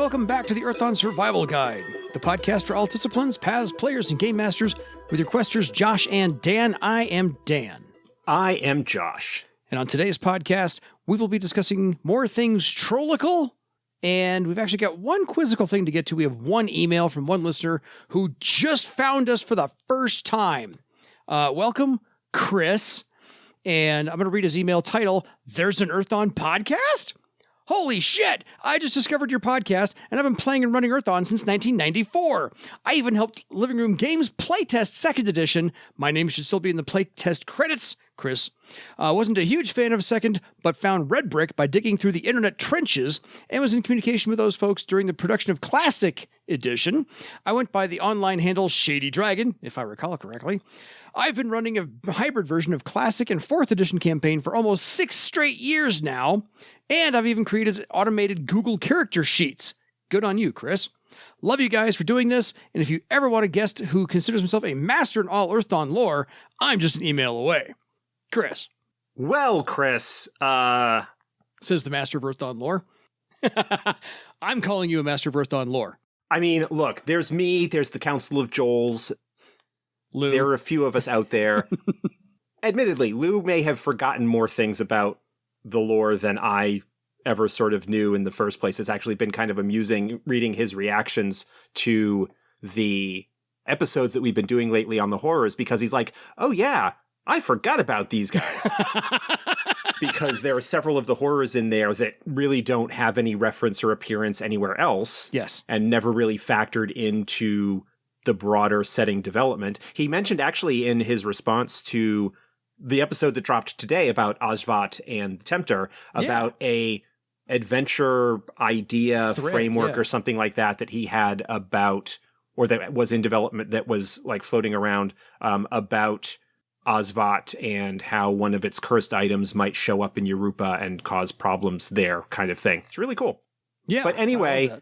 welcome back to the Earthdawn Survival Guide, the podcast for all disciplines, paths, players, and game masters with your questers Josh and Dan. I am Dan. I am Josh. And on today's podcast, we will be discussing more things trollical, and we've actually got one quizzical thing to get to. We have one email from one listener who just found us for the first time. Welcome, Chris. And I'm going to read his email title, There's an Earthdawn Podcast? Holy shit! I just discovered your podcast, and I've been playing and running Earthdawn since 1994. I even helped Living Room Games Playtest 2nd Edition. My name should still be in the playtest credits, Chris. Wasn't a huge fan of 2nd, but found Red Brick by digging through the internet trenches, and was in communication with those folks during the production of Classic Edition. I went by the online handle Shady Dragon, if I recall correctly. I've been running a hybrid version of Classic and 4th Edition campaign for almost 6 straight years now, and I've even created automated Google character sheets. Good on you, Chris. Love you guys for doing this, and if you ever want a guest who considers himself a master in all Earthdawn lore, I'm just an email away. Chris. Well, Chris, says the master of Earthdawn lore. I'm calling you a master of Earthdawn lore. I mean, look, there's me, there's the Council of Joels. Lou. There are a few of us out there. Admittedly, Lou may have forgotten more things about the lore than I ever sort of knew in the first place. It's actually been kind of amusing reading his reactions to the episodes that we've been doing lately on the horrors, because he's like, oh yeah, I forgot about these guys. Because there are several of the horrors in there that really don't have any reference or appearance anywhere else. Yes. And never really factored into the broader setting development. He mentioned actually in his response to the episode that dropped today about Osvat and the Tempter, about a adventure idea framework or something like that he had about, or that was in development, that was like floating around about Osvat and how one of its cursed items might show up in Yoruba and cause problems there, kind of thing. It's really cool. Yeah. But anyway,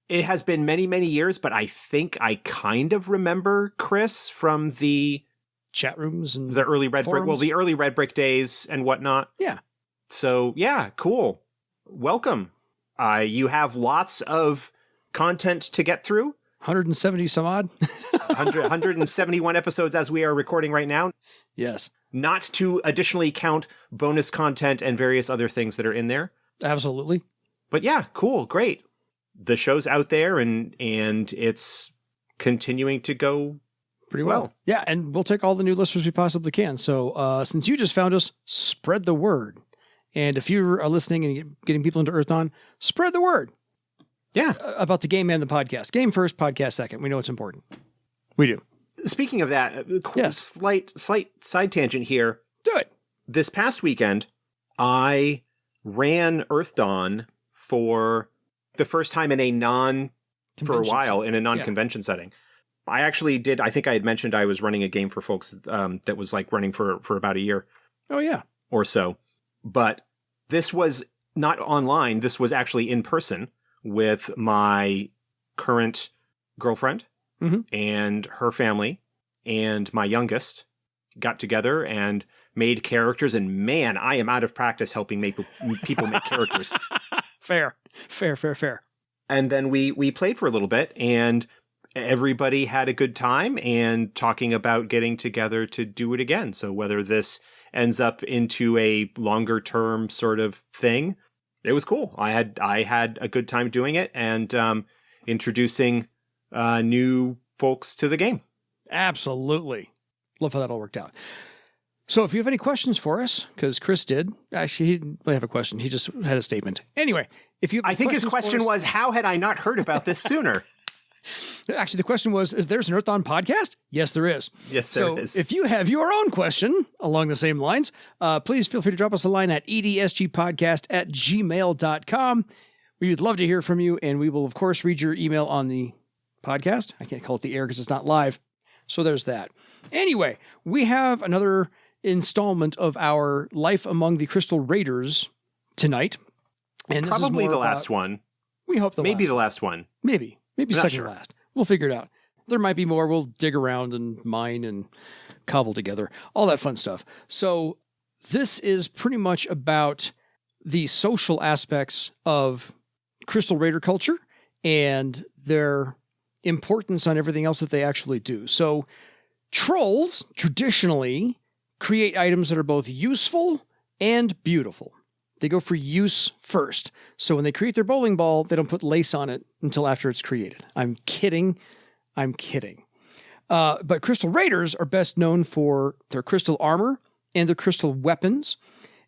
it has been many, many years, but I think I kind of remember Chris from the chat rooms and the early Red Brick, the early Red Brick days and whatnot. Yeah. So yeah, cool. Welcome. You have lots of content to get through. 170 some odd. 171 episodes as we are recording right now. Yes. Not to additionally count bonus content and various other things that are in there. Absolutely. But yeah, cool, great. The show's out there and it's continuing to go pretty well. Yeah, and we'll take all the new listeners we possibly can. So since you just found us, spread the word. And if you are listening and getting people into Earthdawn, spread the word. Yeah. About the game and the podcast. Game first, podcast second. We know it's important. We do. Speaking of that, slight side tangent here. Do it. This past weekend, I ran Earthdawn for the first time in a non-convention setting. I actually did. I think I had mentioned I was running a game for folks that was like running for about a year. Oh, yeah. Or so. But this was not online. This was actually in person with my current girlfriend and her family and my youngest. Got together and made characters. And man, I am out of practice helping people make characters. Fair. And then we played for a little bit, and everybody had a good time and talking about getting together to do it again. So whether this ends up into a longer term sort of thing, it was cool. I had a good time doing it and introducing new folks to the game. Absolutely. Love how that all worked out. So if you have any questions for us, because Chris did, actually, he didn't really have a question. He just had a statement. Anyway, if you, I think his question was, how had I not heard about this sooner? Actually, the question was, is there an Earthdawn podcast? Yes, there is. Yes, there is. If you have your own question along the same lines, please feel free to drop us a line at edsgpodcast@gmail.com. We would love to hear from you, and we will, of course, read your email on the podcast. I can't call it the air because it's not live. So there's that. Anyway, we have another installment of our Life Among the Crystal Raiders tonight. And this probably is the last one. We hope maybe the last one. Maybe second last. We'll figure it out. There might be more. We'll dig around and mine and cobble together. All that fun stuff. So this is pretty much about the social aspects of Crystal Raider culture and their importance on everything else that they actually do. So trolls traditionally create items that are both useful and beautiful. They go for use first. So when they create their bowling ball, they don't put lace on it until after it's created. I'm kidding. But crystal raiders are best known for their crystal armor and their crystal weapons.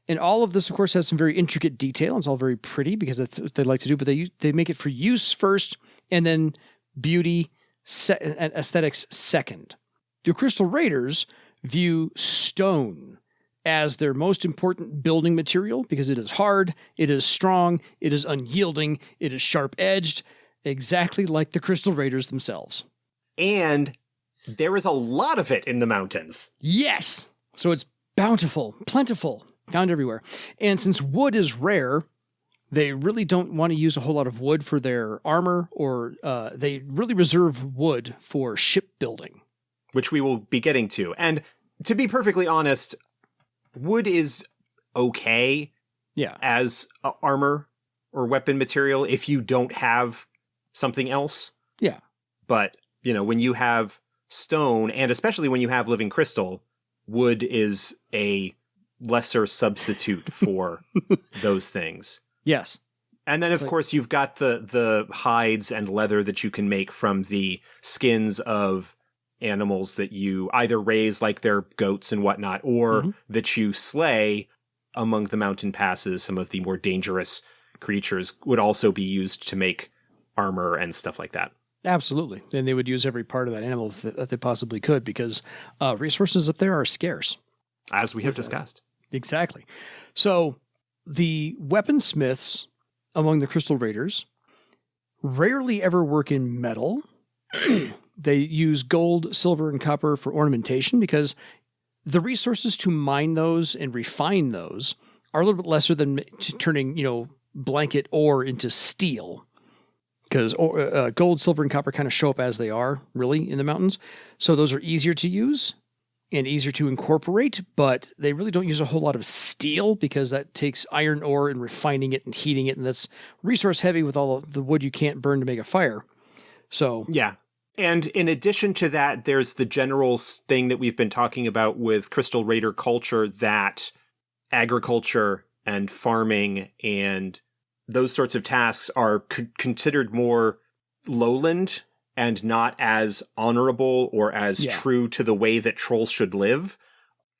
And all of this, of course, has some very intricate detail. It's all very pretty because that's what they like to do, but they make it for use first and then beauty and aesthetics second. The crystal raiders view stone as their most important building material because it is hard, it is strong, it is unyielding, it is sharp-edged, exactly like the crystal raiders themselves. And there is a lot of it in the mountains. Yes! So it's bountiful, plentiful, found everywhere. And since wood is rare, they really don't want to use a whole lot of wood for their armor, or they really reserve wood for shipbuilding. Which we will be getting to. And to be perfectly honest, wood is okay as armor or weapon material if you don't have something else. Yeah. But, when you have stone, and especially when you have living crystal, wood is a lesser substitute for those things. Yes. And then, of course, you've got the hides and leather that you can make from the skins of animals that you either raise, like their goats and whatnot, or that you slay among the mountain passes. Some of the more dangerous creatures would also be used to make armor and stuff like that. Absolutely. And they would use every part of that animal that they possibly could because resources up there are scarce. As we have discussed. Exactly. So the weaponsmiths among the crystal raiders rarely ever work in metal. They use gold, silver, and copper for ornamentation because the resources to mine those and refine those are a little bit lesser than turning, blanket ore into steel. Because gold, silver, and copper kind of show up as they are, really, in the mountains. So those are easier to use and easier to incorporate, but they really don't use a whole lot of steel because that takes iron ore and refining it and heating it, and that's resource heavy with all of the wood you can't burn to make a fire. So yeah. And in addition to that, there's the general thing that we've been talking about with Crystal Raider culture, that agriculture and farming and those sorts of tasks are considered more lowland and not as honorable or as true to the way that trolls should live.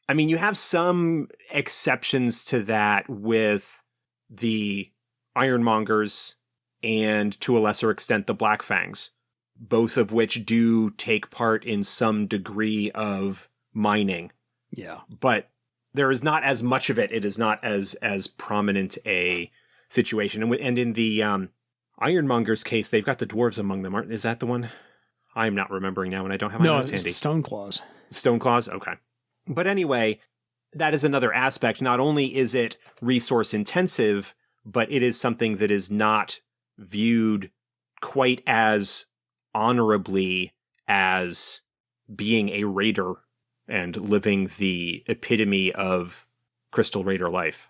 I mean, you have some exceptions to that with the Ironmongers and, to a lesser extent, the Black Fangs, both of which do take part in some degree of mining. Yeah. But there is not as much of it. It is not as prominent a situation. And in the Ironmonger's case, they've got the dwarves among them. Is that the one? I'm not remembering now, and I don't have my notes handy. No, it's Stoneclaws. Stoneclaws? Okay. But anyway, that is another aspect. Not only is it resource intensive, but it is something that is not viewed quite as honorably as being a raider and living the epitome of Crystal Raider life.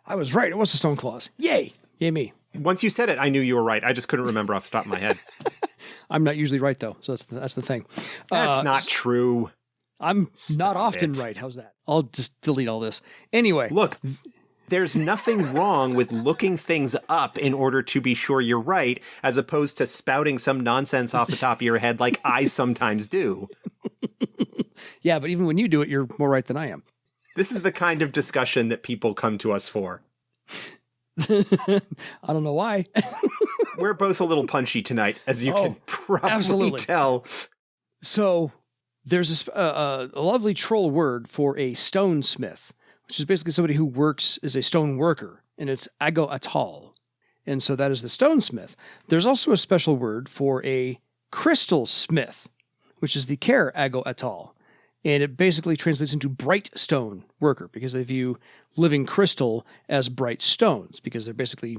I was right. It was the Stoneclaws. Yay! Yay me. Once you said it, I knew you were right. I just couldn't remember off the top of my head. I'm not usually right, though, so that's the thing. That's not true. I'm not often right. How's that? I'll just delete all this. Anyway. Look, there's nothing wrong with looking things up in order to be sure you're right, as opposed to spouting some nonsense off the top of your head like I sometimes do. Yeah, but even when you do it, you're more right than I am. This is the kind of discussion that people come to us for. I don't know why. We're both a little punchy tonight, as you can probably tell. So there's a lovely troll word for a stonesmith, which is basically somebody who works as a stone worker, and it's ago atal. And so that is the stonesmith. There's also a special word for a crystalsmith, which is the care ago atal. And it basically translates into bright stone worker because they view living crystal as bright stones because they're basically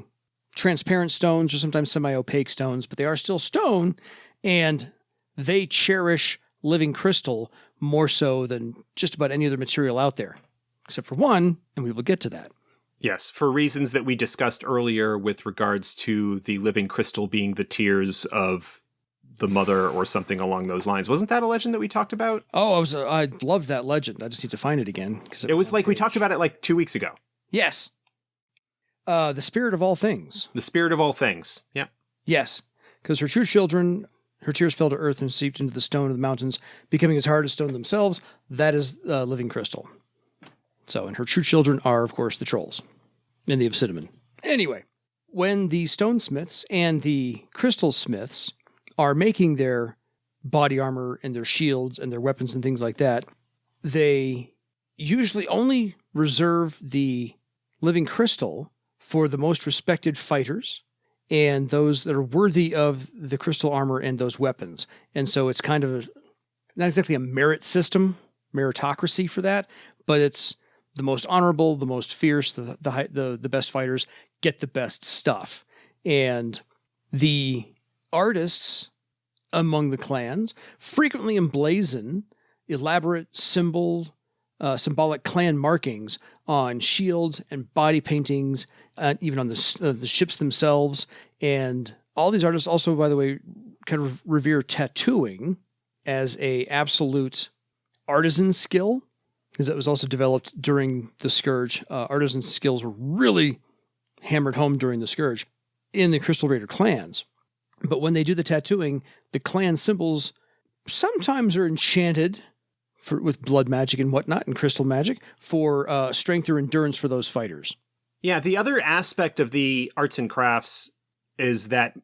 transparent stones or sometimes semi-opaque stones, but they are still stone, and they cherish living crystal more so than just about any other material out there, except for one, and we will get to that. Yes, for reasons that we discussed earlier with regards to the living crystal being the tears of the mother or something along those lines. Wasn't that a legend that we talked about? Oh, I loved that legend. I just need to find it again. It was like we talked about it like 2 weeks ago. Yes. The spirit of all things. The spirit of all things. Yeah. Yes. Because her true children, her tears fell to earth and seeped into the stone of the mountains, becoming as hard as stone themselves. That is living crystal. So, and her true children are, of course, the trolls and the obsidian. Anyway, when the stonesmiths and the crystalsmiths are making their body armor and their shields and their weapons and things like that, they usually only reserve the living crystal for the most respected fighters and those that are worthy of the crystal armor and those weapons. And so it's kind of not exactly a merit system, meritocracy for that, but it's the most honorable, the most fierce, the best fighters get the best stuff. And the artists among the clans frequently emblazon elaborate symbolic clan markings on shields and body paintings, even on the ships themselves. And all these artists also, by the way, kind of revere tattooing as a absolute artisan skill, because it was also developed during the Scourge. Artisan skills were really hammered home during the Scourge in the Crystal Raider clans. But when they do the tattooing, the clan symbols sometimes are enchanted with blood magic and whatnot, and crystal magic, for strength or endurance for those fighters. Yeah, the other aspect of the arts and crafts is that,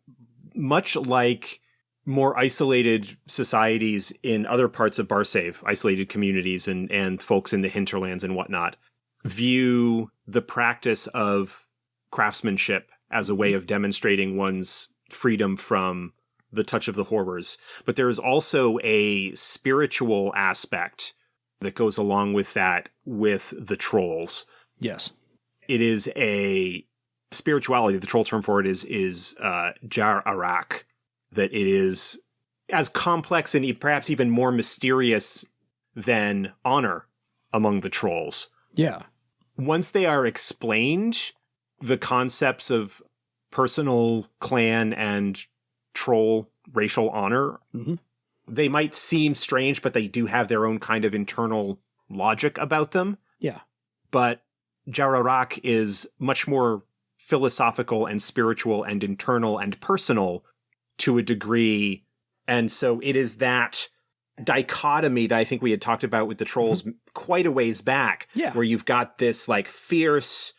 much like more isolated societies in other parts of Barsave, isolated communities and folks in the hinterlands and whatnot, view the practice of craftsmanship as a way of demonstrating one's freedom from the touch of the horrors. But there is also a spiritual aspect that goes along with that with the trolls. Yes. It is a spirituality. The troll term for it is Jar Arak. That it is as complex and perhaps even more mysterious than honor among the trolls. Yeah. Once they are explained, the concepts of personal, clan, and troll racial honor, they might seem strange, but they do have their own kind of internal logic about them. Yeah. But Jararak is much more philosophical and spiritual and internal and personal to a degree. And so it is that dichotomy that I think we had talked about with the trolls quite a ways back, where you've got this like fierce,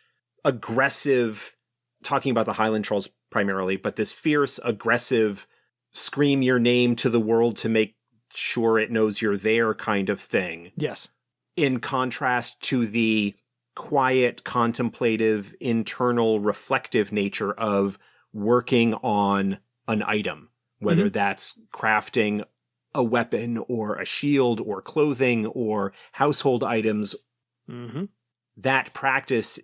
aggressive, talking about the highland trolls primarily, but this fierce, aggressive, scream your name to the world to make sure it knows you're there kind of thing. Yes. In contrast to the quiet, contemplative, internal, reflective nature of working on an item, whether that's crafting a weapon or a shield or clothing or household items. That practice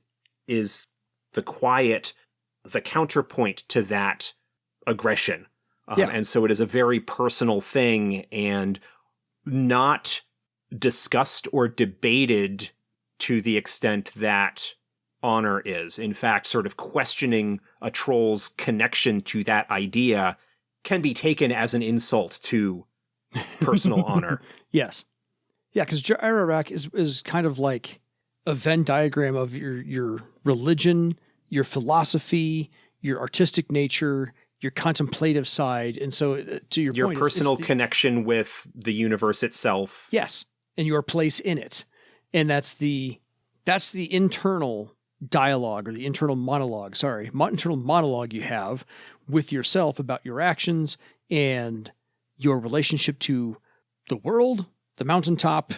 is the quiet, the counterpoint to that aggression. And so it is a very personal thing and not discussed or debated to the extent that honor is. In fact, sort of questioning a troll's connection to that idea can be taken as an insult to personal honor. Yes. Yeah, because Ararak is kind of like a Venn diagram of your religion, your philosophy, your artistic nature, your contemplative side. And so to your point, personal connection with the universe itself. Yes. And your place in it. And that's the internal dialogue or the internal monologue, internal monologue you have with yourself about your actions and your relationship to the world, the mountaintop,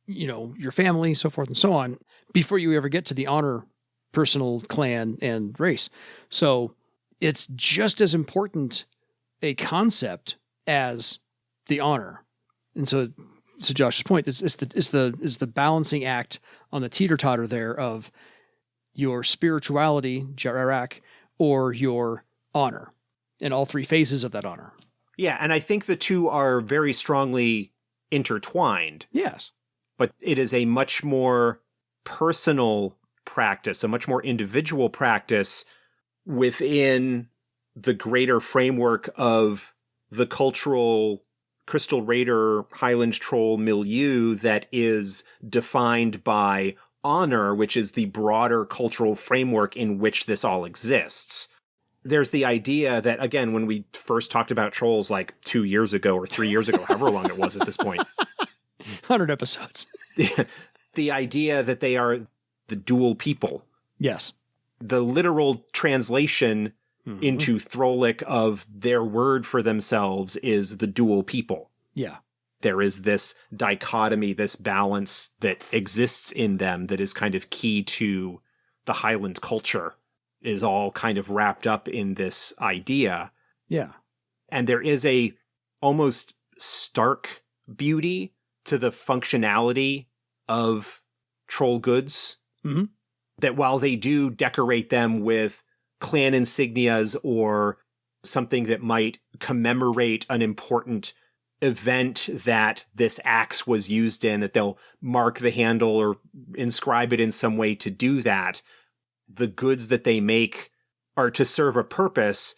your family, so forth and so on, before you ever get to the honor, personal, clan, and race. So it's just as important a concept as the honor. And so to Josh's point, it's the balancing act on the teeter-totter there of your spirituality, Jararak, or your honor, and all three phases of that honor. Yeah, and I think the two are very strongly intertwined. Yes. But it is a much more personal practice, a much more individual practice within the greater framework of the cultural Crystal Raider Highland Troll milieu that is defined by honor, which is the broader cultural framework in which this all exists. There's the idea that, again, when we first talked about trolls like 2 years ago or 3 years ago, however long it was at this point. 100 episodes. The idea that they are the dual people. Yes. The literal translation into Throlic of their word for themselves is the dual people. Yeah. There is this dichotomy, this balance that exists in them that is kind of key to the Highland culture, is all kind of wrapped up in this idea. Yeah. And there is a almost stark beauty to the functionality of troll goods, that while they do decorate them with clan insignias or something that might commemorate an important event that this axe was used in, that they'll mark the handle or inscribe it in some way to do that, the goods that they make are to serve a purpose,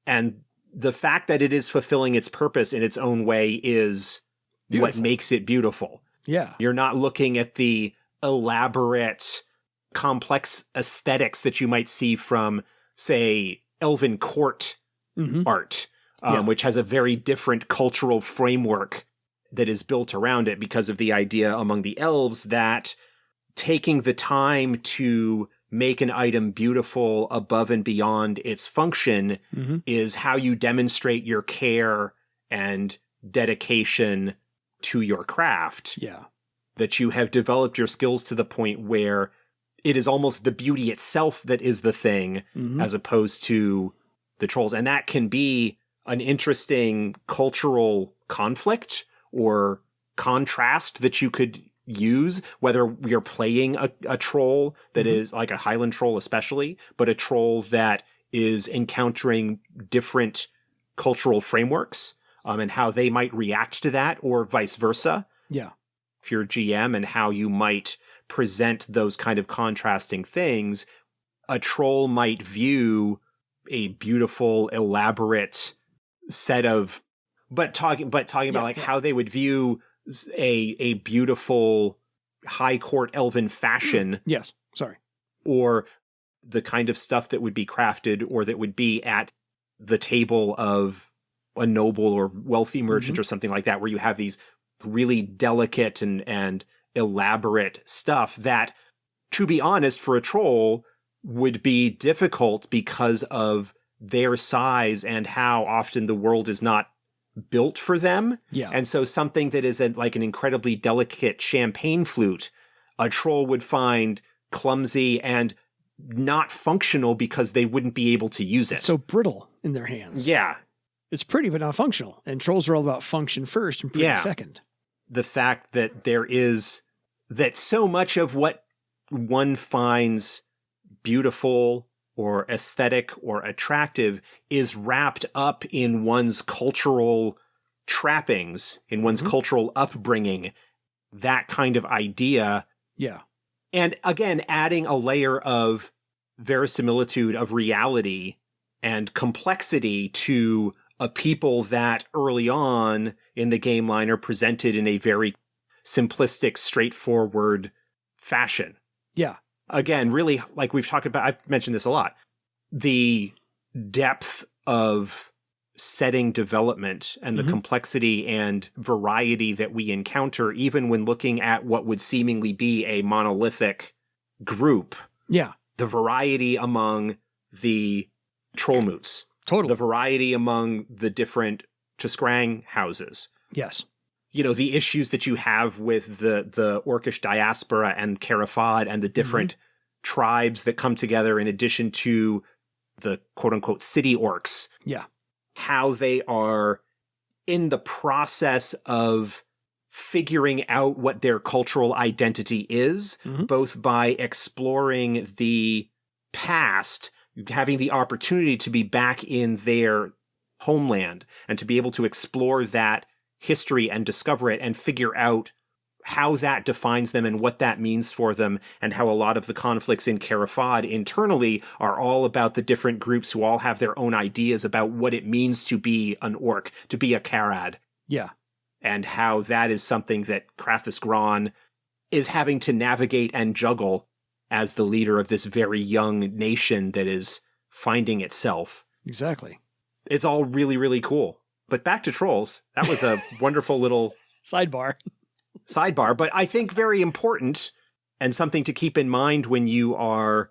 and the fact that it is fulfilling its purpose in its own way is what makes it beautiful. Yeah. You're not looking at the elaborate, complex aesthetics that you might see from, say, Elven court art, which has a very different cultural framework that is built around it because of the idea among the elves that taking the time to make an item beautiful above and beyond its function is how you demonstrate your care and dedication to your craft. Yeah. That you have developed your skills to the point where it is almost the beauty itself that is the thing, as opposed to the trolls. And that can be an interesting cultural conflict or contrast that you could use, whether you're playing a troll that is like a Highland troll especially, but a troll that is encountering different cultural frameworks, and how they might react to that, or vice versa. Yeah. If you're a GM, and how you might present those kind of contrasting things. A troll might view a beautiful, elaborate set of, but talking about how they would view a beautiful high court elven fashion. Yes. Sorry. Or the kind of stuff that would be crafted or that would be at the table of a noble or wealthy merchant or something like that, where you have these really delicate and elaborate stuff that, to be honest, for a troll would be difficult because of their size and how often the world is not built for them. Yeah. And so something that is like an incredibly delicate champagne flute, a troll would find clumsy and not functional because they wouldn't be able to use it. It's so brittle in their hands. Yeah. It's pretty, but not functional. And trolls are all about function first and pretty second. The fact that that so much of what one finds beautiful or aesthetic or attractive is wrapped up in one's cultural trappings, in one's cultural upbringing, that kind of idea. Yeah. And again, adding a layer of verisimilitude, of reality and complexity to a people that early on in the game line are presented in a very simplistic, straightforward fashion. Yeah. Again, really, like we've talked about, I've mentioned this a lot, the depth of setting development and the complexity and variety that we encounter, even when looking at what would seemingly be a monolithic group. Yeah. The variety among the trollmoots. Totally. The variety among the different Tuskrang houses. Yes. You know, the issues that you have with the Orcish diaspora and Carafad and the different tribes that come together in addition to the quote-unquote city orcs. Yeah. How they are in the process of figuring out what their cultural identity is, both by exploring the past, having the opportunity to be back in their homeland and to be able to explore that history and discover it and figure out how that defines them and what that means for them, and how a lot of the conflicts in Carafad internally are all about the different groups who all have their own ideas about what it means to be an orc, to be a Karad. Yeah. And how that is something that Krathus Gron is having to navigate and juggle as the leader of this very young nation that is finding itself. Exactly. It's all really, really cool. But back to Trolls. That was a wonderful little sidebar, but I think very important and something to keep in mind when you are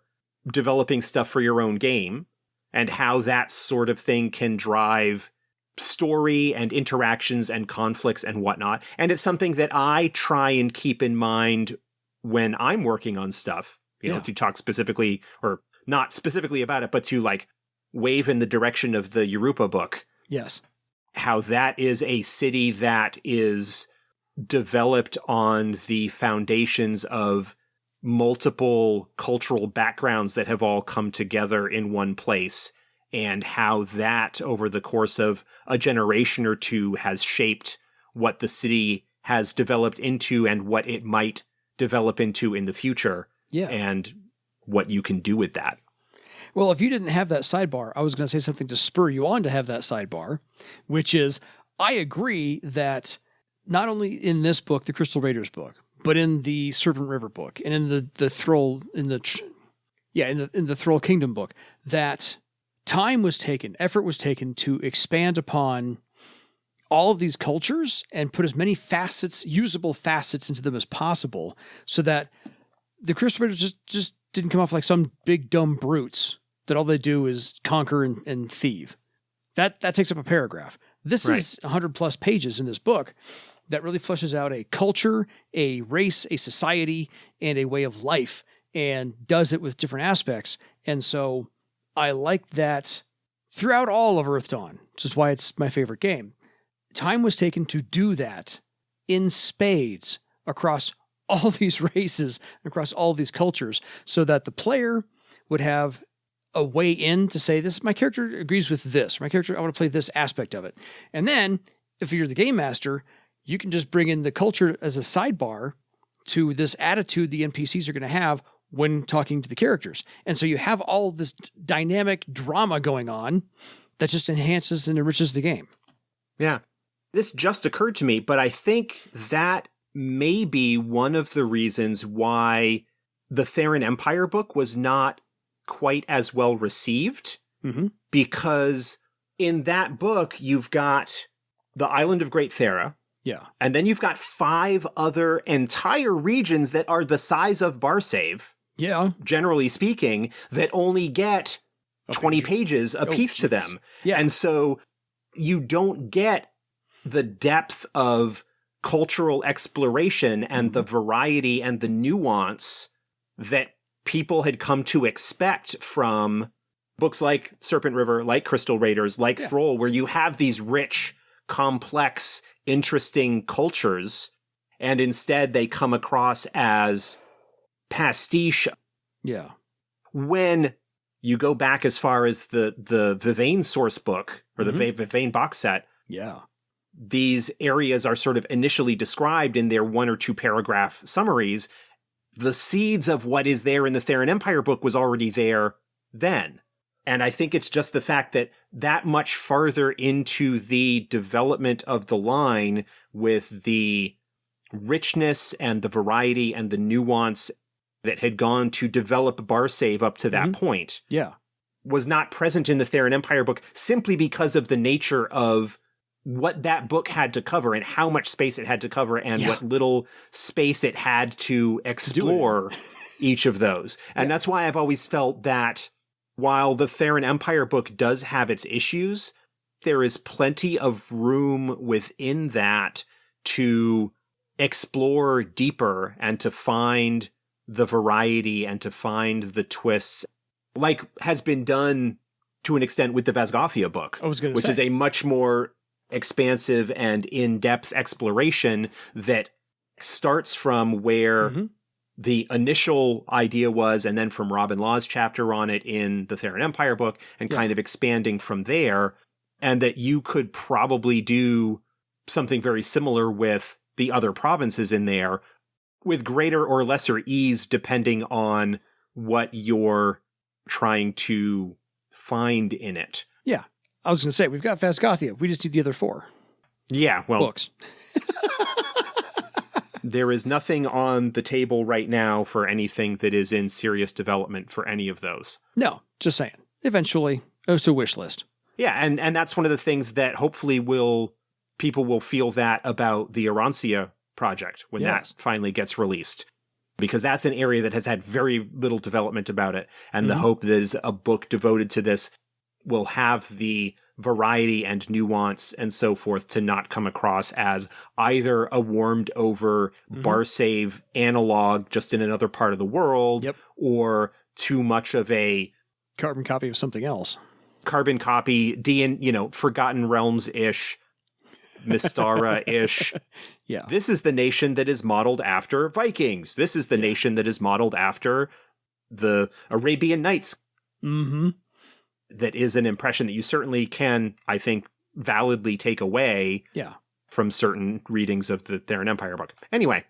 developing stuff for your own game, and how that sort of thing can drive story and interactions and conflicts and whatnot. And it's something that I try and keep in mind when I'm working on stuff, you know, to talk specifically, or not specifically about it, but to like wave in the direction of the Europa book. Yes. How that is a city that is developed on the foundations of multiple cultural backgrounds that have all come together in one place, and how that over the course of a generation or two has shaped what the city has developed into and what it might develop into in the future. Yeah. And what you can do with that. Well, if you didn't have that sidebar, I was going to say something to spur you on to have that sidebar, which is, I agree that not only in this book, the Crystal Raiders book, but in the Serpent River book and in the Thrall in the Thrall Kingdom book, that time was taken, effort was taken to expand upon all of these cultures and put as many facets, usable facets into them as possible, so that the Crystal Raiders just didn't come off like some big dumb brutes that all they do is conquer and thieve. That takes up a paragraph. This is 100 plus pages in this book that really fleshes out a culture, a race, a society, and a way of life, and does it with different aspects. And so I like that throughout all of Earth Dawn, which is why it's my favorite game. Time was taken to do that in spades across all these races, across all these cultures, so that the player would have a way in to say, this, my character agrees with this. My character, I want to play this aspect of it. And then, if you're the game master, you can just bring in the culture as a sidebar to this attitude the NPCs are going to have when talking to the characters. And so you have all this dynamic drama going on that just enhances and enriches the game. Yeah. This just occurred to me, but I think that may be one of the reasons why the Theran Empire book was not quite as well received, because in that book, you've got the island of Great Thera. Yeah. And then you've got 5 other entire regions that are the size of Barsave. Yeah. Generally speaking, that only get 20 pages a piece to them. Yeah. And so you don't get the depth of cultural exploration and the variety and the nuance that people had come to expect from books like Serpent River, like Crystal Raiders, like Thrall, where you have these rich, complex, interesting cultures, and instead they come across as pastiche. Yeah. When you go back as far as the Vivane source book, or the Vivane box set, these areas are sort of initially described in their 1 or 2 paragraph summaries. The seeds of what is there in the Theran Empire book was already there then. And I think it's just the fact that that much farther into the development of the line, with the richness and the variety and the nuance that had gone to develop Barsave up to that point, was not present in the Theran Empire book, simply because of the nature of what that book had to cover and how much space it had to cover and what little space it had to explore each of those. And that's why I've always felt that while the Theran Empire book does have its issues, there is plenty of room within that to explore deeper and to find the variety and to find the twists, like has been done to an extent with the Vasgothia book, which is a much more expansive and in-depth exploration that starts from where the initial idea was, and then from Robin Law's chapter on it in the Theran Empire book, and kind of expanding from there, and that you could probably do something very similar with the other provinces in there with greater or lesser ease, depending on what you're trying to find in it. Yeah. I was going to say, we've got Vasgothia. We just need the other 4. Yeah, well, books. There is nothing on the table right now for anything that is in serious development for any of those. No, just saying. Eventually, it's a wish list. Yeah, and that's one of the things that hopefully people will feel that about the Arancia project when that finally gets released. Because that's an area that has had very little development about it. And the hope that is a book devoted to this will have the variety and nuance and so forth to not come across as either a warmed over bar save analog just in another part of the world or too much of a carbon copy of something else. Carbon copy, Forgotten Realms-ish, Mystara-ish. Yeah. This is the nation that is modeled after Vikings. This is the nation that is modeled after the Arabian Nights. Mm-hmm. That is an impression that you certainly can, I think, validly take away from certain readings of the Theran Empire book. Anyway.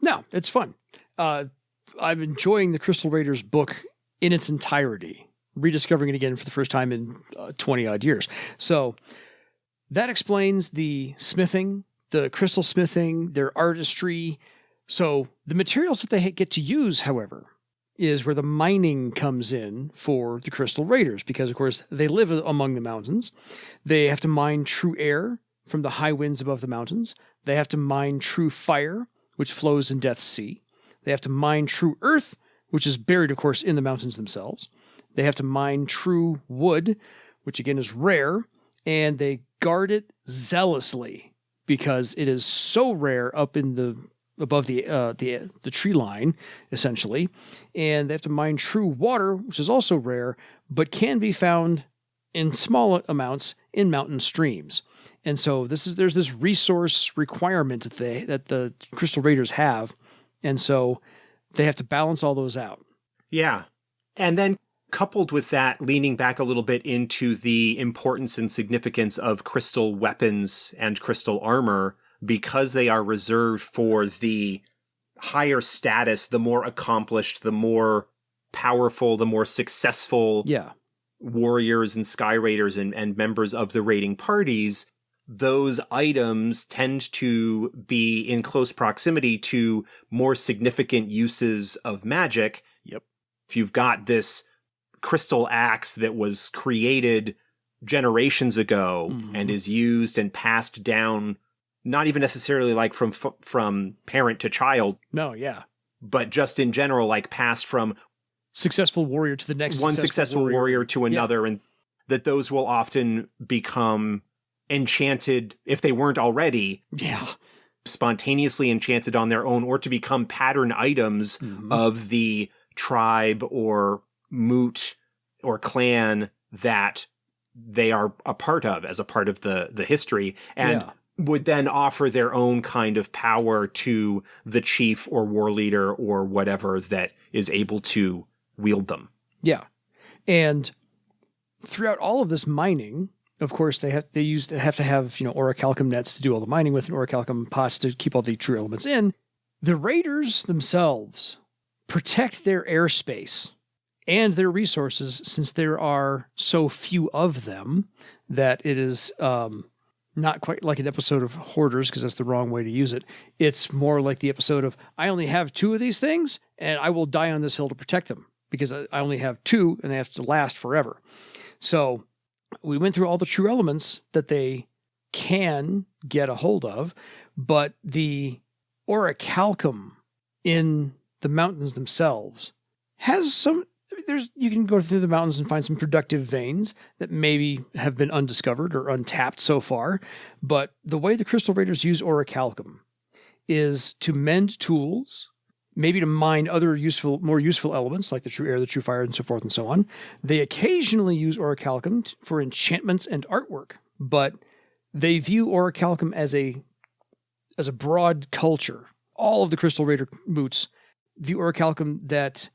No, it's fun. I'm enjoying the Crystal Raiders book in its entirety, rediscovering it again for the first time in 20-odd years. So that explains the smithing, the crystal smithing, their artistry. So the materials that they get to use, however, is where the mining comes in for the Crystal Raiders, because, of course, they live among the mountains. They have to mine true air from the high winds above the mountains. They have to mine true fire, which flows in Death's Sea. They have to mine true earth, which is buried, of course, in the mountains themselves. They have to mine true wood, which, again, is rare, and they guard it zealously because it is so rare up in above the tree line, essentially. And they have to mine true water, which is also rare, but can be found in small amounts in mountain streams. And so there's this resource requirement that the Crystal Raiders have. And so they have to balance all those out. Yeah. And then coupled with that, leaning back a little bit into the importance and significance of crystal weapons and crystal armor, because they are reserved for the higher status, the more accomplished, the more powerful, the more successful warriors and sky raiders and members of the raiding parties, those items tend to be in close proximity to more significant uses of magic. Yep. If you've got this crystal axe that was created generations ago and is used and passed down, not even necessarily like from parent to child. No, yeah. But just in general, like passed from successful warrior to the next one successful warrior to another, and that those will often become enchanted, if they weren't already, spontaneously enchanted on their own, or to become pattern items of the tribe or moot or clan that they are a part of as a part of the history, and would then offer their own kind of power to the chief or war leader or whatever that is able to wield them. Yeah. And throughout all of this mining, of course, they have to have orichalcum nets to do all the mining with, and orichalcum pots to keep all the true elements in. The raiders themselves protect their airspace and their resources, since there are so few of them that it is not quite like an episode of Hoarders, because that's the wrong way to use it. It's more like the episode of, I only have 2 of these things, and I will die on this hill to protect them, because I only have 2, and they have to last forever. So we went through all the true elements that they can get a hold of, but the orichalcum in the mountains themselves has some... you can go through the mountains and find some productive veins that maybe have been undiscovered or untapped so far. But the way the Crystal Raiders use orichalcum is to mend tools, maybe to mine other more useful elements like the true air, the true fire, and so forth and so on. They occasionally use orichalcum for enchantments and artwork, but they view orichalcum as a broad culture. All of the Crystal Raider moots view orichalcum that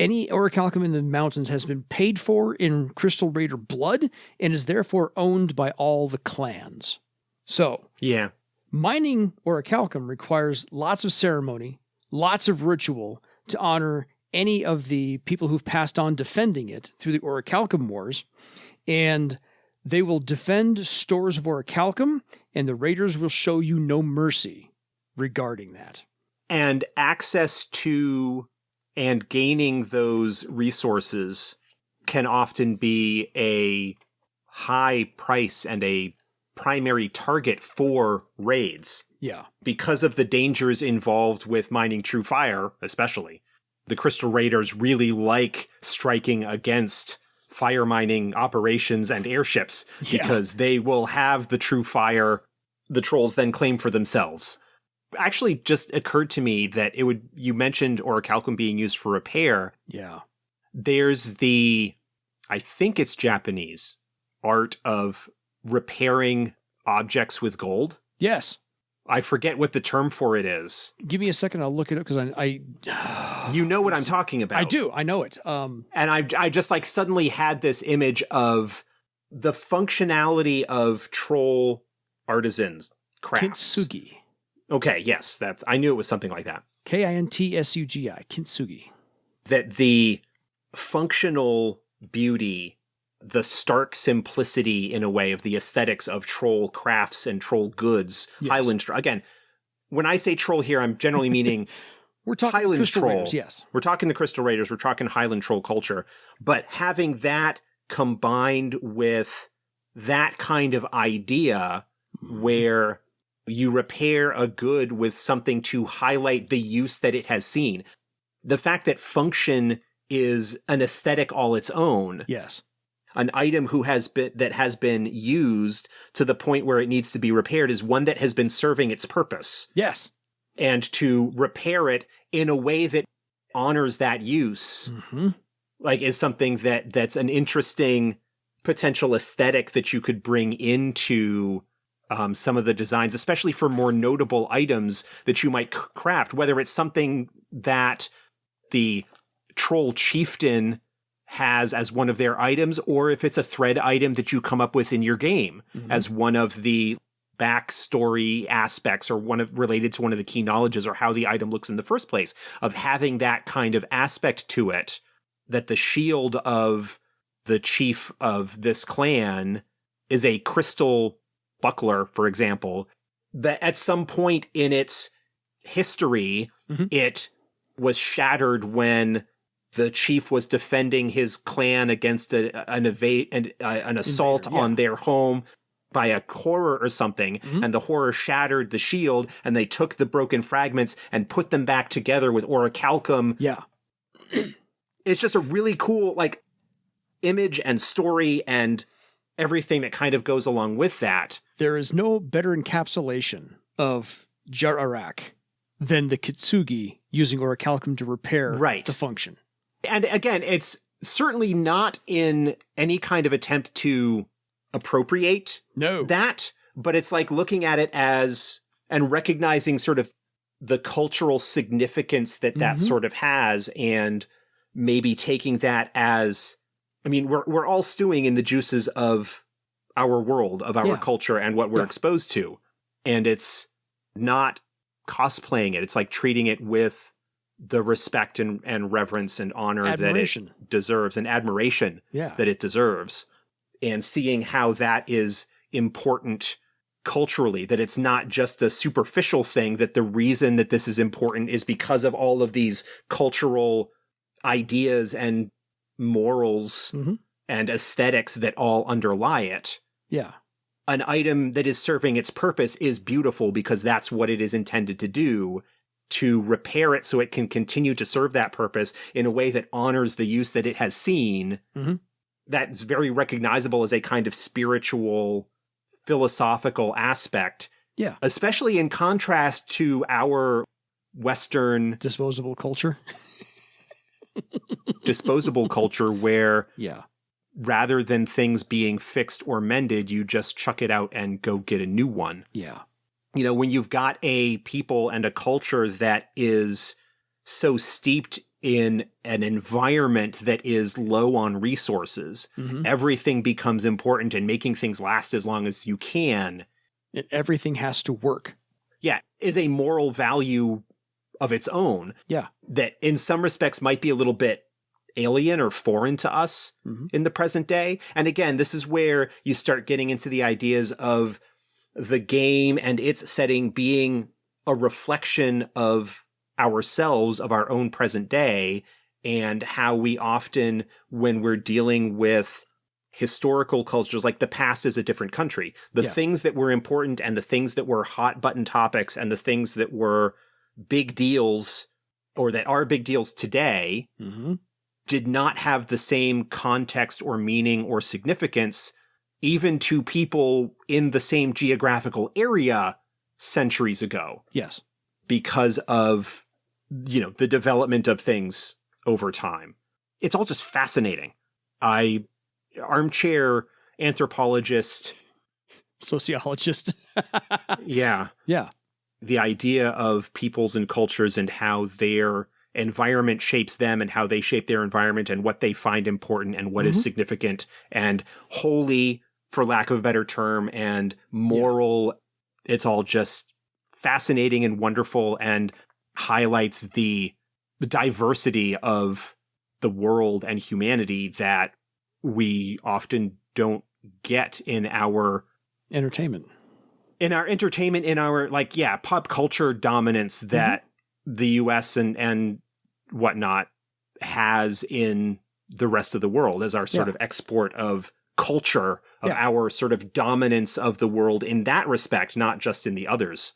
any orichalcum in the mountains has been paid for in Crystal Raider blood and is therefore owned by all the clans. So, Mining orichalcum requires lots of ceremony, lots of ritual to honor any of the people who've passed on defending it through the orichalcum wars. And they will defend stores of orichalcum, and the raiders will show you no mercy regarding that. And access to and gaining those resources can often be a high price and a primary target for raids. Yeah. Because of the dangers involved with mining true fire, especially. The Crystal Raiders really like striking against fire mining operations and airships because they will have the true fire the trolls then claim for themselves. Actually, just occurred to me that you mentioned orichalcum being used for repair. Yeah. There's I think it's Japanese art of repairing objects with gold. Yes. I forget what the term for it is. Give me a second. I'll look it up because I you know what I'm talking about. I do. I know it. And I just like suddenly had this image of the functionality of troll artisans, crafts. Kintsugi. Okay, yes, I knew it was something like that. Kintsugi. Kintsugi. That the functional beauty, the stark simplicity in a way of the aesthetics of troll crafts and troll goods, yes. Highland. Again, when I say troll here, I'm generally meaning we're talking Highland Crystal troll. Raiders, yes. We're talking the Crystal Raiders. We're talking Highland troll culture. But having that combined with that kind of idea where you repair a good with something to highlight the use that it has seen. The fact that function is an aesthetic all its own. Yes. An item that has been used to the point where it needs to be repaired is one that has been serving its purpose. Yes. And to repair it in a way that honors that use, is something that's an interesting potential aesthetic that you could bring into some of the designs, especially for more notable items that you might craft, whether it's something that the troll chieftain has as one of their items, or if it's a thread item that you come up with in your game as one of the backstory aspects or related to one of the key knowledges or how the item looks in the first place, of having that kind of aspect to it, that the shield of the chief of this clan is a crystal buckler, for example, that at some point in its history, it was shattered when the chief was defending his clan against an assault on their home by a horror or something, and the horror shattered the shield, and they took the broken fragments and put them back together with orichalcum. Yeah. It's just a really cool, image and story and everything that kind of goes along with that. There is no better encapsulation of Jar-Arak than the Kintsugi using orichalcum to repair the function. And again, it's certainly not in any kind of attempt to appropriate that, but it's like looking at it as, and recognizing sort of the cultural significance that sort of has, and maybe taking that as, I mean, we're all stewing in the juices of our world, of our culture, and what we're exposed to. And it's not cosplaying it. It's like treating it with the respect and reverence and honor that it deserves, and admiration that it deserves, and seeing how that is important culturally, that it's not just a superficial thing, that the reason that this is important is because of all of these cultural ideas and morals and aesthetics that all underlie it. Yeah. An item that is serving its purpose is beautiful because that's what it is intended to do, to repair it so it can continue to serve that purpose in a way that honors the use that it has seen. That's very recognizable as a kind of spiritual, philosophical aspect. Yeah. Especially in contrast to our Western disposable culture. Disposable culture where rather than things being fixed or mended, you just chuck it out and go get a new one. Yeah. You know, when you've got a people and a culture that is so steeped in an environment that is low on resources, everything becomes important, and making things last as long as you can. And everything has to work. is a moral value of its own. Yeah. That in some respects might be a little bit alien or foreign to us in the present day. And again, this is where you start getting into the ideas of the game and its setting being a reflection of ourselves, of our own present day, and how we often, when we're dealing with historical cultures, like the past is a different country, the things that were important and the things that were hot button topics and the things that were big deals or that are big deals today did not have the same context or meaning or significance even to people in the same geographical area centuries ago. Yes. Because of, the development of things over time. It's all just fascinating. Armchair anthropologist. Sociologist. Yeah. Yeah. The idea of peoples and cultures and how their environment shapes them and how they shape their environment and what they find important and what is significant and holy, for lack of a better term, and moral. It's all just fascinating and wonderful and highlights the diversity of the world and humanity that we often don't get in our entertainment. In our pop culture dominance that the US and whatnot has in the rest of the world as our sort of export of culture, of our sort of dominance of the world in that respect, not just in the others.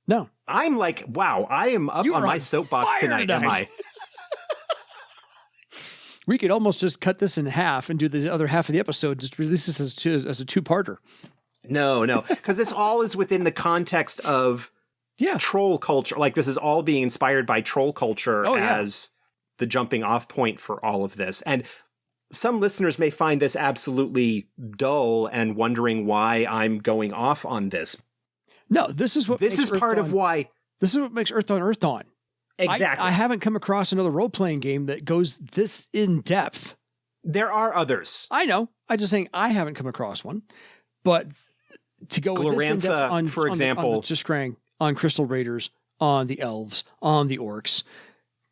No. I'm like, wow, I am up on my soapbox tonight, am I? We could almost just cut this in half and do the other half of the episode, just release this as a two-parter. No, because this all is within the context of troll culture. Like, this is all being inspired by troll culture as the jumping off point for all of this. And some listeners may find this absolutely dull and wondering why I'm going off on this. No, this is what this is part of why. This is what makes Earth Dawn Earth Dawn. Exactly. I haven't come across another role-playing game that goes this in depth. There are others. I know. I'm just saying I haven't come across one. But to go with this in depth on, for example, on the Tiskrang, on Crystal Raiders, on the Elves, on the Orcs,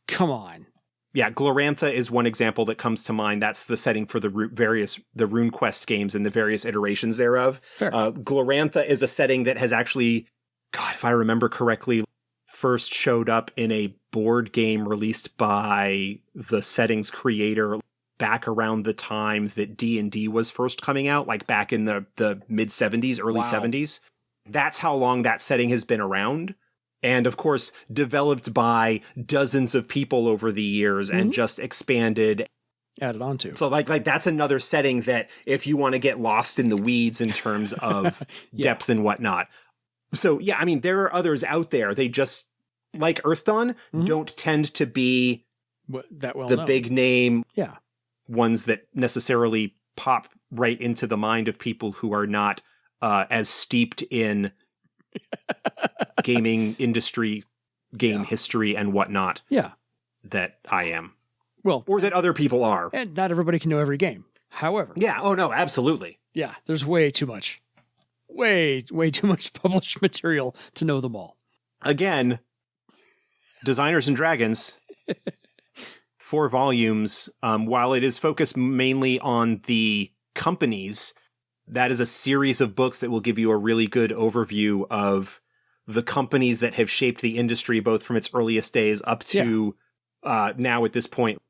come on. Yeah, Glorantha is one example that comes to mind. That's the setting for the RuneQuest games and the various iterations thereof. Fair. Glorantha is a setting that has actually, God, if I remember correctly, first showed up in a board game released by the setting's creator back around the time that D&D was first coming out, like back in the mid 70s, early 70s. That's how long that setting has been around. And of course, developed by dozens of people over the years and just expanded. Added on to. So like that's another setting that if you want to get lost in the weeds in terms of depth and whatnot. So yeah, I mean, there are others out there. They just, like Earth Dawn, don't tend to be the big name ones that necessarily pop right into the mind of people who are not as steeped in gaming industry, game history and whatnot that I am. Well, or that other people are. And not everybody can know every game. However. Yeah. Oh, no, absolutely. Yeah. There's way too much. Way too much published material to know them all. Again, Designers and Dragons, 4 volumes. While it is focused mainly on the companies, that is a series of books that will give you a really good overview of the companies that have shaped the industry, both from its earliest days up to now at this point,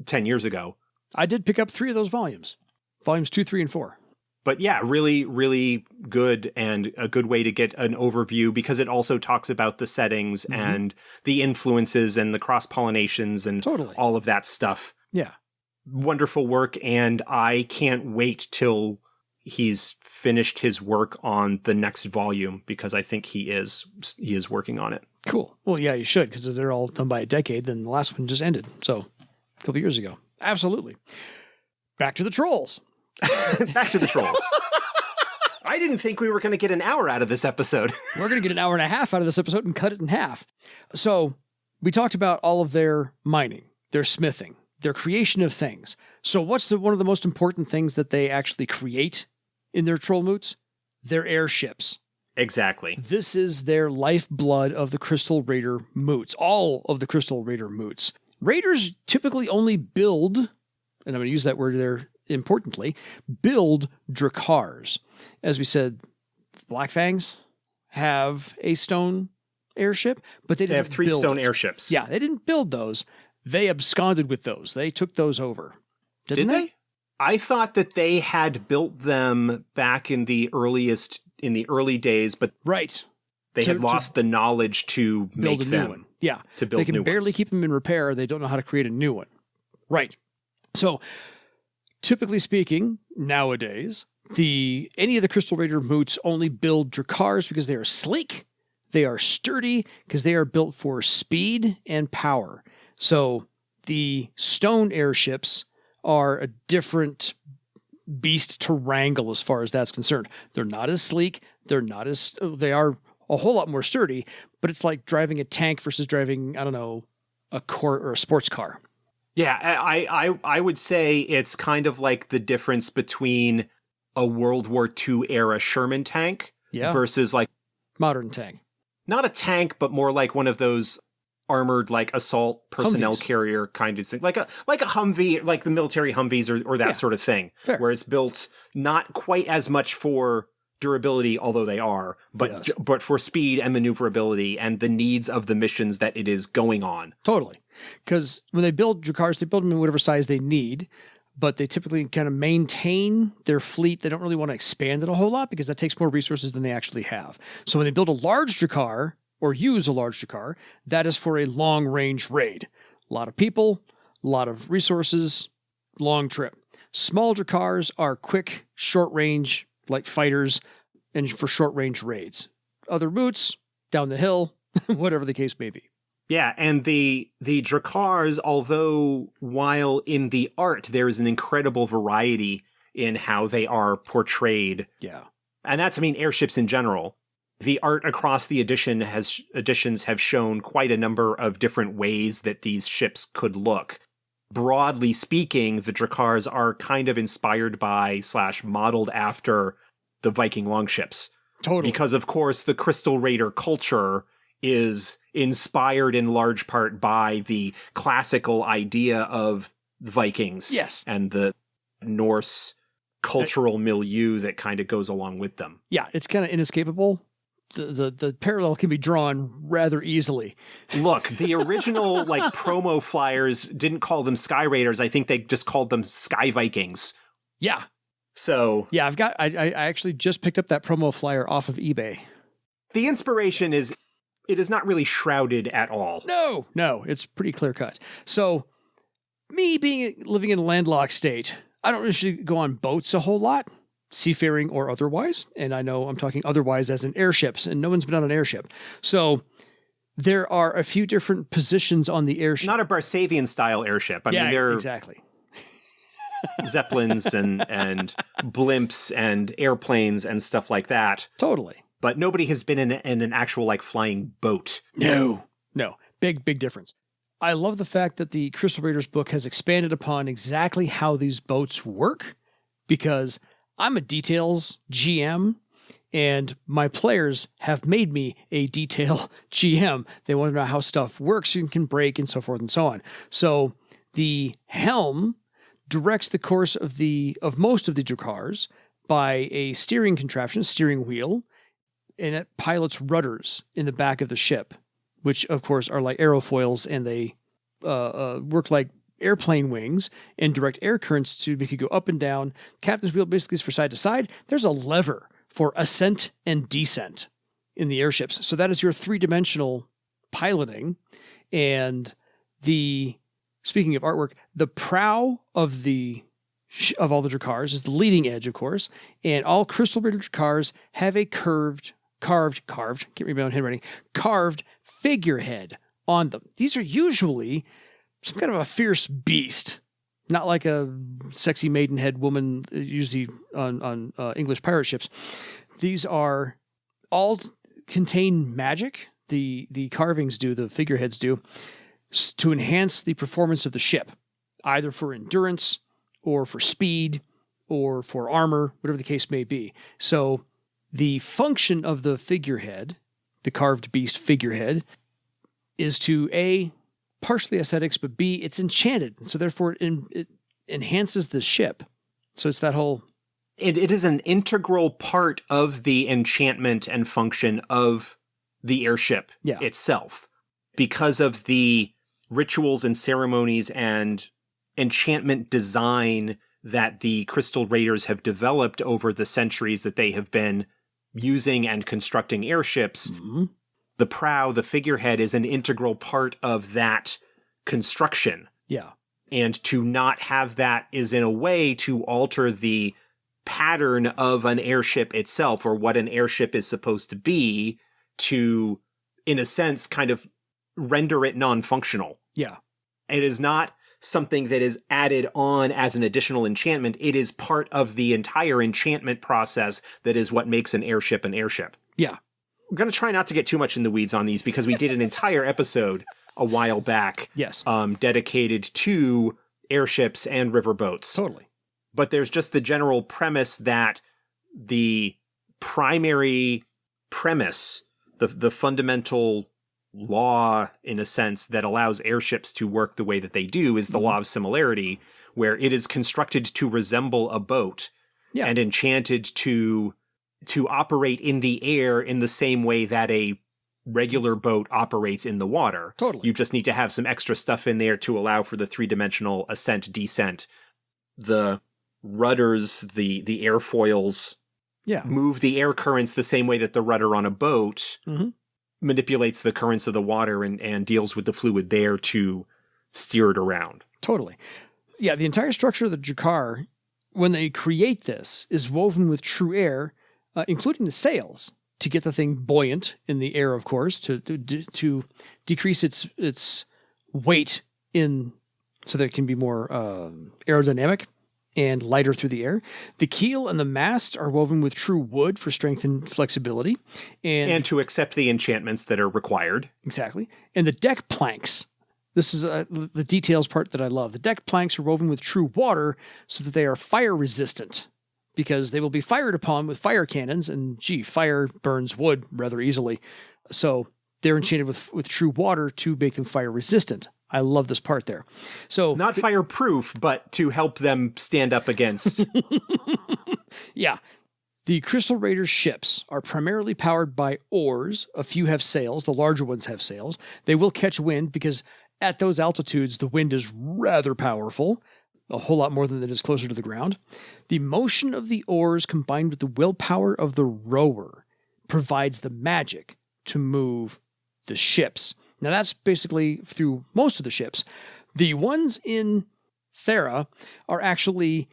10 years ago. I did pick up 3 of those volumes. Volumes 2, 3, and 4. But yeah, really, really good and a good way to get an overview because it also talks about the settings and the influences and the cross-pollinations and all of that stuff. Yeah. Wonderful work, and I can't wait till he's finished his work on the next volume because I think he is working on it. Cool. Well, yeah, you should, because if they're all done by a decade, then the last one just ended. So a couple years ago. Absolutely. Back to the trolls. Back to the trolls. I didn't think we were going to get an hour out of this episode. We're going to get an hour and a half out of this episode and cut it in half. So we talked about all of their mining, their smithing, their creation of things. So what's one of the most important things that they actually create in their troll moots? Their airships. Exactly. This is their lifeblood of the Crystal Raider moots, all of the Crystal Raider moots. Raiders typically only build, and I'm going to use that word there importantly, build drakkars. As we said, Black Fangs have a stone airship, but they have 3 stone it. airships. Yeah, they didn't build those. They absconded with those. They took those over. Did they? I thought that they had built them back in the early days, but right. They had lost the knowledge to make them. New one. Yeah. To build new ones. They can barely keep them in repair. They don't know how to create a new one. Right. So, typically speaking, nowadays, any of the Crystal Raider moots only build drakkars because they are sleek, they are sturdy, because they are built for speed and power. So, the stone airships are a different beast to wrangle as far as that's concerned. They're not as sleek. They are a whole lot more sturdy, but it's like driving a tank versus driving, I don't know, a court or a sports car. Yeah, I would say it's kind of like the difference between a World War II era Sherman tank versus like modern tank. Not a tank, but more like one of those armored like assault personnel Humvees. Carrier kind of thing, like a Humvee, like the military Humvees or that sort of thing, Fair. Where it's built not quite as much for durability, although they are, but for speed and maneuverability and the needs of the missions that it is going on. Totally. Because when they build drakkars, they build them in whatever size they need, but they typically kind of maintain their fleet. They don't really want to expand it a whole lot because that takes more resources than they actually have. So when they build a large drakkar or use a large drakkar, that is for a long-range raid. A lot of people, a lot of resources, long trip. Small drakkars are quick, short-range, like fighters, and for short-range raids. Other moots, down the hill, whatever the case may be. Yeah, and the drakkars, although while in the art there is an incredible variety in how they are portrayed. Yeah. And that's, airships in general. The art across the editions have shown quite a number of different ways that these ships could look. Broadly speaking, the drakkars are kind of inspired by / modeled after the Viking longships. Totally. Because, of course, the Crystal Raider culture is inspired in large part by the classical idea of the Vikings. Yes. And the Norse cultural milieu that kind of goes along with them. Yeah, it's kind of inescapable. The parallel can be drawn rather easily. Look, the original promo flyers didn't call them Sky Raiders. I think they just called them Sky Vikings. Yeah. So yeah, I actually just picked up that promo flyer off of eBay. The inspiration is not really shrouded at all. No, it's pretty clear cut. So me living in a landlocked state, I don't usually go on boats a whole lot. Seafaring or otherwise, and I know I'm talking otherwise as in airships, and no one's been on an airship. So there are a few different positions on the airship. Not a Barsavian-style airship. They're exactly. Zeppelins and blimps and airplanes and stuff like that. Totally. But nobody has been in an actual flying boat. No. Big difference. I love the fact that the Crystal Raiders book has expanded upon exactly how these boats work, because I'm a details GM, and my players have made me a detail GM. They want to know how stuff works and can break and so forth and so on. So the helm directs the course of most of the drakkars by a steering contraption, steering wheel, and it pilots rudders in the back of the ship, which of course are like aerofoils, and they work like airplane wings and direct air currents to make you go up and down. Captain's wheel basically is for side to side. There's a lever for ascent and descent in the airships. So that is your 3-dimensional piloting. And speaking of artwork, the prow of all the drakkars is the leading edge, of course. And all Crystal Raider drakkars have a carved figurehead on them. These are usually some kind of a fierce beast, not like a sexy maidenhead woman usually on English pirate ships. These are all contain magic. The carvings do, the figureheads do, to enhance the performance of the ship, either for endurance or for speed or for armor, whatever the case may be. So The function of the figurehead, the carved beast figurehead, is to A, partially aesthetics, but B, it's enchanted. So therefore it enhances the ship. So it's that whole... It is an integral part of the enchantment and function of the airship itself, because of the rituals and ceremonies and enchantment design that the Crystal Raiders have developed over the centuries that they have been using and constructing airships. Mm-hmm. The prow, the figurehead, is an integral part of that construction. Yeah. And to not have that is in a way to alter the pattern of an airship itself, or what an airship is supposed to be, to, in a sense, kind of render it non-functional. Yeah. It is not something that is added on as an additional enchantment. It is part of the entire enchantment process that is what makes an airship an airship. Yeah. We're going to try not to get too much in the weeds on these, because we did an entire episode a while back dedicated to airships and riverboats. Totally. But there's just the general premise that the primary premise, the fundamental law, in a sense, that allows airships to work the way that they do is the law of similarity, where it is constructed to resemble a boat and enchanted to operate in the air in the same way that a regular boat operates in the water. Totally. You just need to have some extra stuff in there to allow for the three-dimensional ascent, descent. The rudders, the airfoils move the air currents the same way that the rudder on a boat manipulates the currents of the water and deals with the fluid there to steer it around. Totally. Yeah, the entire structure of the drakkar, when they create this, is woven with true air, including the sails, to get the thing buoyant in the air, of course, to decrease its weight in, so that it can be more aerodynamic and lighter through the air. The keel and the mast are woven with true wood for strength and flexibility. And to accept the enchantments that are required. Exactly. And the deck planks, this is the details part that I love. The deck planks are woven with true water so that they are fire resistant, because they will be fired upon with fire cannons, and fire burns wood rather easily. So they're enchanted with true water to make them fire resistant. I love this part there. So not fireproof, but to help them stand up against. Yeah. The Crystal Raiders ships are primarily powered by oars. A few have sails. The larger ones have sails. They will catch wind because at those altitudes, the wind is rather powerful, a whole lot more than it is closer to the ground. The motion of the oars combined with the willpower of the rower provides the magic to move the ships. Now, that's basically through most of the ships. The ones in Thera are actually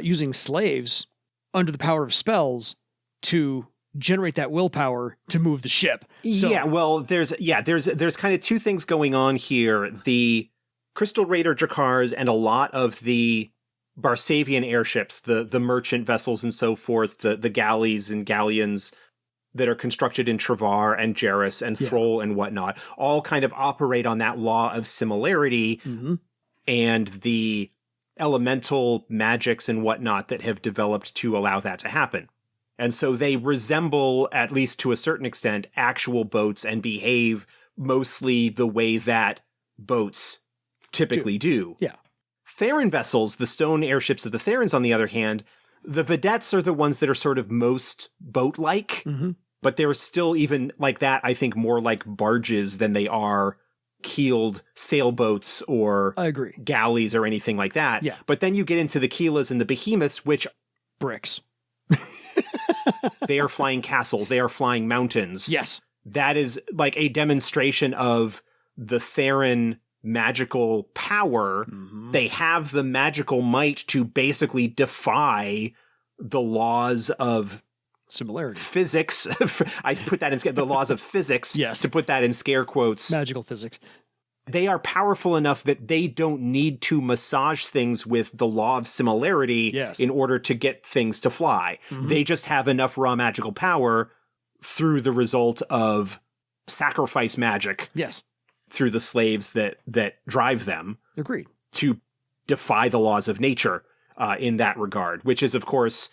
using slaves under the power of spells to generate that willpower to move the ship. So, yeah, well, there's kind of two things going on here. The Crystal Raider drakkars and a lot of the Barsavian airships, the merchant vessels and so forth, the galleys and galleons that are constructed in Travar and Jarrus and Thrall and whatnot, all kind of operate on that law of similarity and the elemental magics and whatnot that have developed to allow that to happen. And so they resemble, at least to a certain extent, actual boats and behave mostly the way that boats typically do. Yeah. Theran vessels, the stone airships of the Therans, on the other hand, the vedettes are the ones that are sort of most boat-like, but they're still, even like that, I think more like barges than they are keeled sailboats or I agree. Galleys or anything like that. Yeah. But then you get into the Keelas and the behemoths, which... bricks. They are flying castles. They are flying mountains. Yes. That is like a demonstration of the Theran magical power. They have the magical might to basically defy the laws of similarity, physics. I put that in the laws of physics. Yes. To put that in scare quotes. Magical physics. They are powerful enough that they don't need to massage things with the law of similarity in order to get things to fly. They just have enough raw magical power through the result of sacrifice magic. Yes. Through the slaves that drive them. Agreed. To defy the laws of nature in that regard, which is, of course,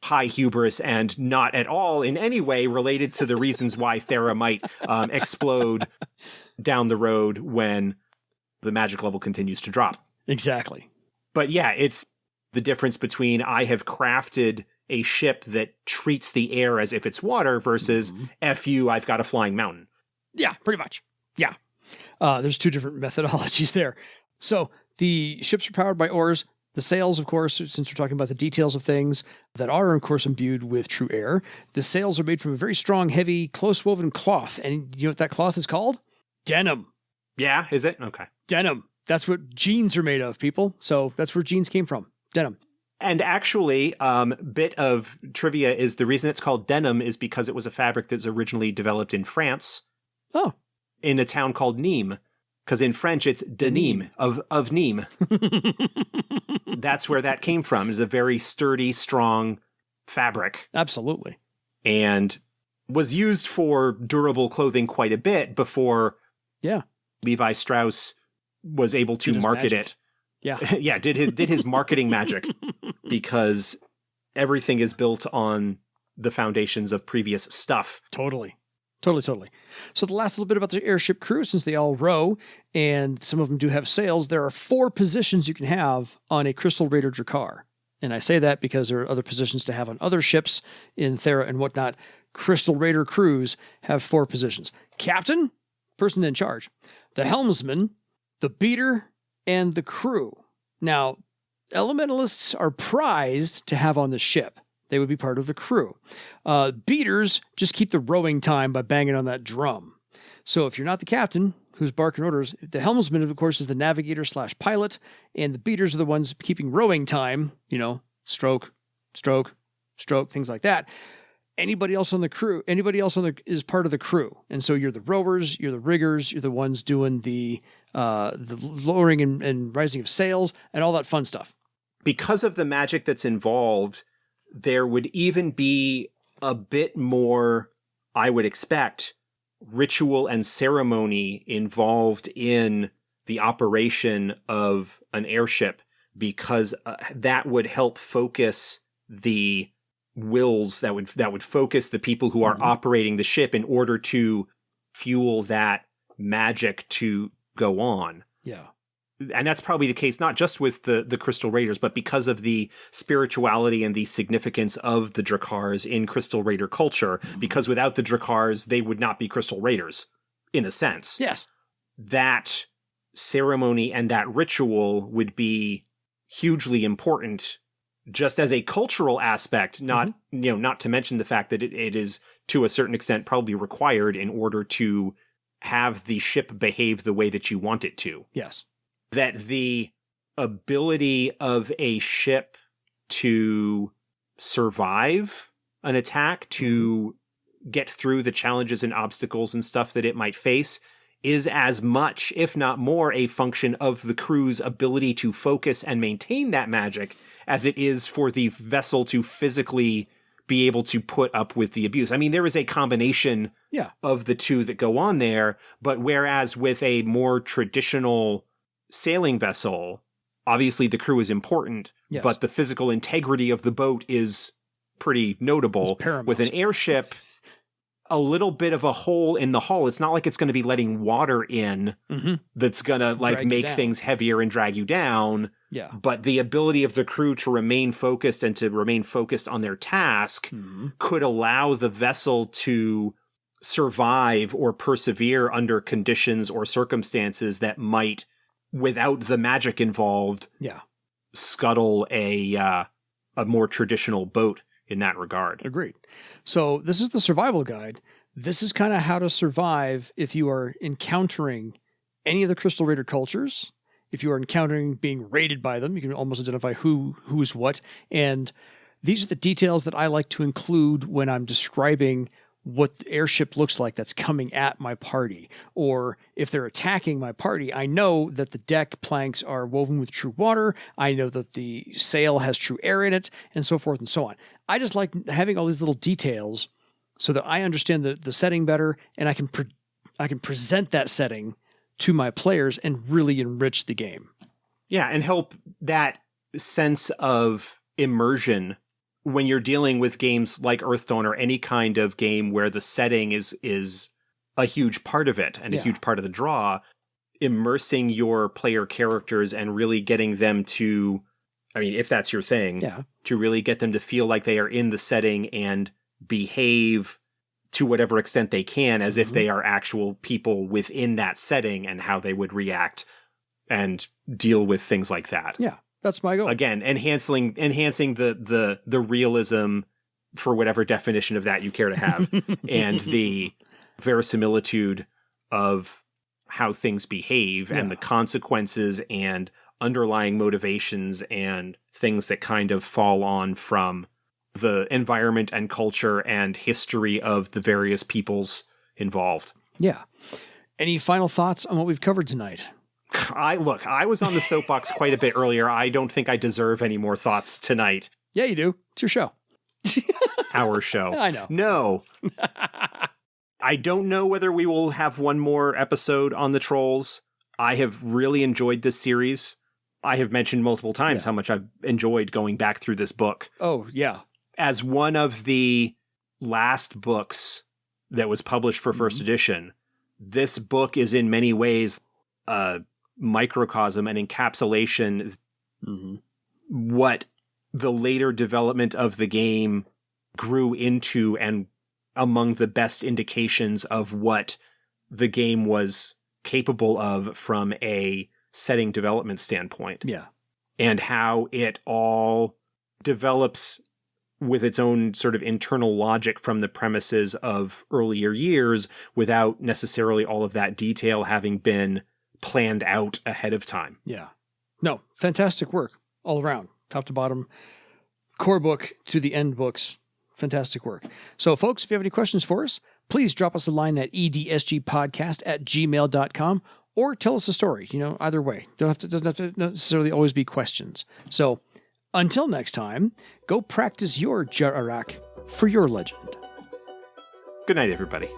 high hubris and not at all in any way related to the reasons why Thera might explode down the road when the magic level continues to drop. Exactly. But yeah, it's the difference between I have crafted a ship that treats the air as if it's water versus F you, I've got a flying mountain. Yeah, pretty much. Yeah. There's two different methodologies there. So the ships are powered by oars. The sails, of course, since we're talking about the details of things that are, of course, imbued with true air, the sails are made from a very strong, heavy, close-woven cloth. And you know what that cloth is called? Denim. Yeah, is it? Okay. Denim. That's what jeans are made of, people. So that's where jeans came from. Denim. And actually, bit of trivia is the reason it's called denim is because it was a fabric that's originally developed in France. Oh. In a town called Nîmes. Because in French, it's denim, of Nîmes. That's where that came from. It's a very sturdy, strong fabric. Absolutely. And was used for durable clothing quite a bit before Levi Strauss was able to market it. Yeah. Yeah, did his marketing magic, because everything is built on the foundations of previous stuff. Totally. So the last little bit about the airship crew, since they all row and some of them do have sails, there are 4 positions you can have on a Crystal Raider Drakkar. And I say that because there are other positions to have on other ships in Thera and whatnot. Crystal Raider crews have 4 positions. Captain, person in charge, the helmsman, the beater, and the crew. Now, elementalists are prized to have on the ship. They would be part of the crew. Beaters just keep the rowing time by banging on that drum. So if you're not the captain who's barking orders, the helmsman, of course, is the navigator/pilot, and the beaters are the ones keeping rowing time, stroke, things like that. Anybody else on the crew, is part of the crew. And so you're the rowers, you're the riggers, you're the ones doing the lowering and rising of sails and all that fun stuff. Because of the magic that's involved, there would even be a bit more, I would expect, ritual and ceremony involved in the operation of an airship, because that would help focus the wills, that would focus the people who are operating the ship in order to fuel that magic to go on. Yeah. And that's probably the case, not just with the Crystal Raiders, but because of the spirituality and the significance of the drakkars in Crystal Raider culture. Because without the drakkars, they would not be Crystal Raiders, in a sense. Yes. That ceremony and that ritual would be hugely important, just as a cultural aspect, not to mention the fact that it is, to a certain extent, probably required in order to have the ship behave the way that you want it to. Yes. That the ability of a ship to survive an attack, to get through the challenges and obstacles and stuff that it might face, is as much, if not more, a function of the crew's ability to focus and maintain that magic as it is for the vessel to physically be able to put up with the abuse. I mean, there is a combination of the two that go on there, but whereas with a more traditional sailing vessel, obviously the crew is important, but the physical integrity of the boat is pretty notable. With an airship, a little bit of a hole in the hull, it's not like it's going to be letting water in that's going to make things heavier and drag you down. Yeah. But the ability of the crew to remain focused and to remain focused on their task could allow the vessel to survive or persevere under conditions or circumstances that might, without the magic involved, scuttle a more traditional boat in that regard. Agreed. So this is the survival guide. This is kind of how to survive if you are encountering any of the Crystal Raider cultures. If you are encountering being raided by them, you can almost identify who's what. And these are the details that I like to include when I'm describing what the airship looks like that's coming at my party. Or if they're attacking my party, I know that the deck planks are woven with true water. I know that the sail has true air in it, and so forth and so on. I just like having all these little details so that I understand the setting better, and I can present that setting to my players and really enrich the game. Yeah, and help that sense of immersion when you're dealing with games like Hearthstone or any kind of game where the setting is a huge part of it and a huge part of the draw, immersing your player characters and really getting them to, I mean, if that's your thing, to really get them to feel like they are in the setting and behave to whatever extent they can as if they are actual people within that setting and how they would react and deal with things like that. Yeah, that's my goal. Again, enhancing the realism, for whatever definition of that you care to have, and the verisimilitude of how things behave and the consequences and underlying motivations and things that kind of fall on from the environment and culture and history of the various peoples involved. Yeah. Any final thoughts on what we've covered tonight? I was on the soapbox quite a bit earlier. I don't think I deserve any more thoughts tonight. Yeah, you do. It's your show. Our show. I know. No. I don't know whether we will have one more episode on the Trolls. I have really enjoyed this series. I have mentioned multiple times how much I've enjoyed going back through this book. Oh, yeah. As one of the last books that was published for first edition, this book is in many ways a microcosm, an encapsulation, what the later development of the game grew into and among the best indications of what the game was capable of from a setting development standpoint. Yeah. And how it all develops with its own sort of internal logic from the premises of earlier years without necessarily all of that detail having been planned out ahead of time. Yeah. No, fantastic work all around, top to bottom, core book to the end books. Fantastic work. So folks, if you have any questions for us, please drop us a line at edsgpodcast@gmail.com or tell us a story, either way. Doesn't have to necessarily always be questions. So until next time, go practice your Jararak for your legend. Good night, everybody.